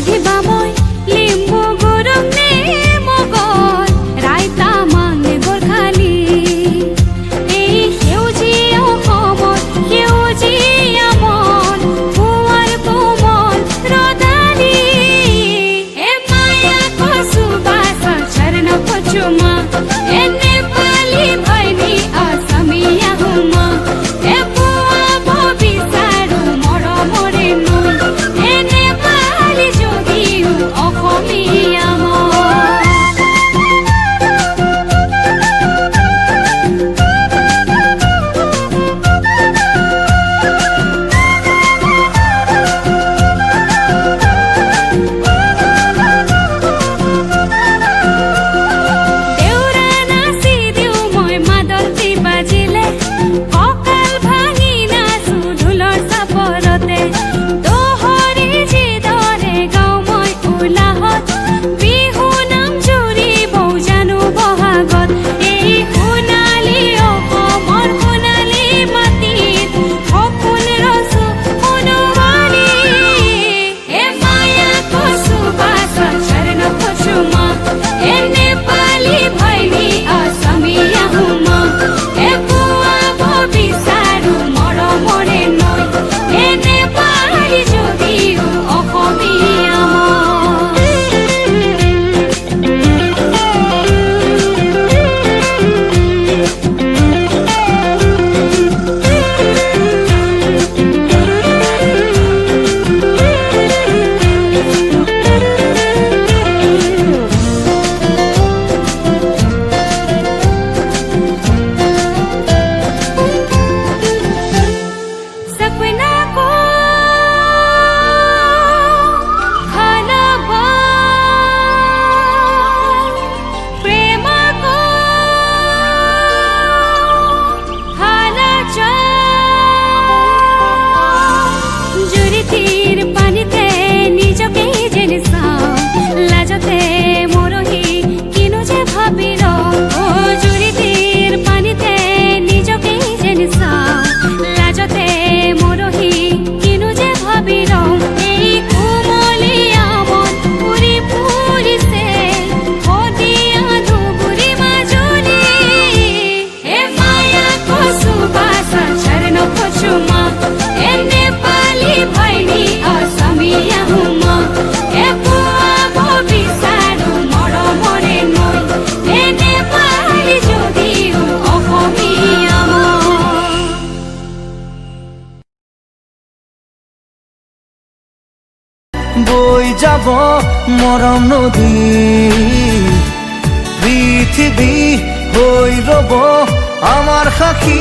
সুধিবা মই লিম্বু গৰম নে মগৰ ৰাইতা মানে গৰখালি এই সেউজীয়া অসমত সেউজীয়া মন পুৱাৰ কোমল ৰদালি এ মায়া কচু বাছা চৰণ পচুমা এ নেপালী ভাইনি আসামিয়া হুমা এ পুৱা ভবিচাৰো মৰমৰে নৈ এ নেপালী যদিও অসমীয়া দেউৰা নাচি দিওঁ মই মাদলটি বাজিলে কঁকাল ভাঙি নাচো ঢোলৰ চাপৰতে দোহৰি যিদৰে গাওঁ মই উলাহত বিহু নাম জুৰিব জানো বহাগত এই সোণালী অসমৰ সোণালী মাটিত সপোন ৰচো সোণোৱাৰী এ মায়া কচু বাছা চৰণ পচুমা এ নেপালী ভাইনি আসামিয়া হুমা এ পুৱা ভবিচাৰো মৰমৰে নৈ এ নেপালী যদিও অসমীয়া सपना को खाना प्रेम को खाना জুৰিটিৰ পানীতে নিজকে যেন চাওঁ লাজতে মৰহি কিনো যে ভাবি ৰওঁ জুৰিটিৰ পানীতে নিজকে যেন চাওঁ লাজতে মৰহি কিনো যে ভাবি ৰওঁ এই কোমলীয়া মন ফুৰি ফুৰিছে শদিয়া ধুবুৰী মাজুলী এ মায়া কচু বাছা চৰণ পচুমা এ নেপালী ভাইনি আসামিয়া হুমা এ পুৱা ভবিচাৰো মৰমৰে নৈ এ নেপালী যদিও অসমীয়া বৈ যাব মৰম নদী পৃথিৱী হৈ ৰব আমাৰ সাক্ষী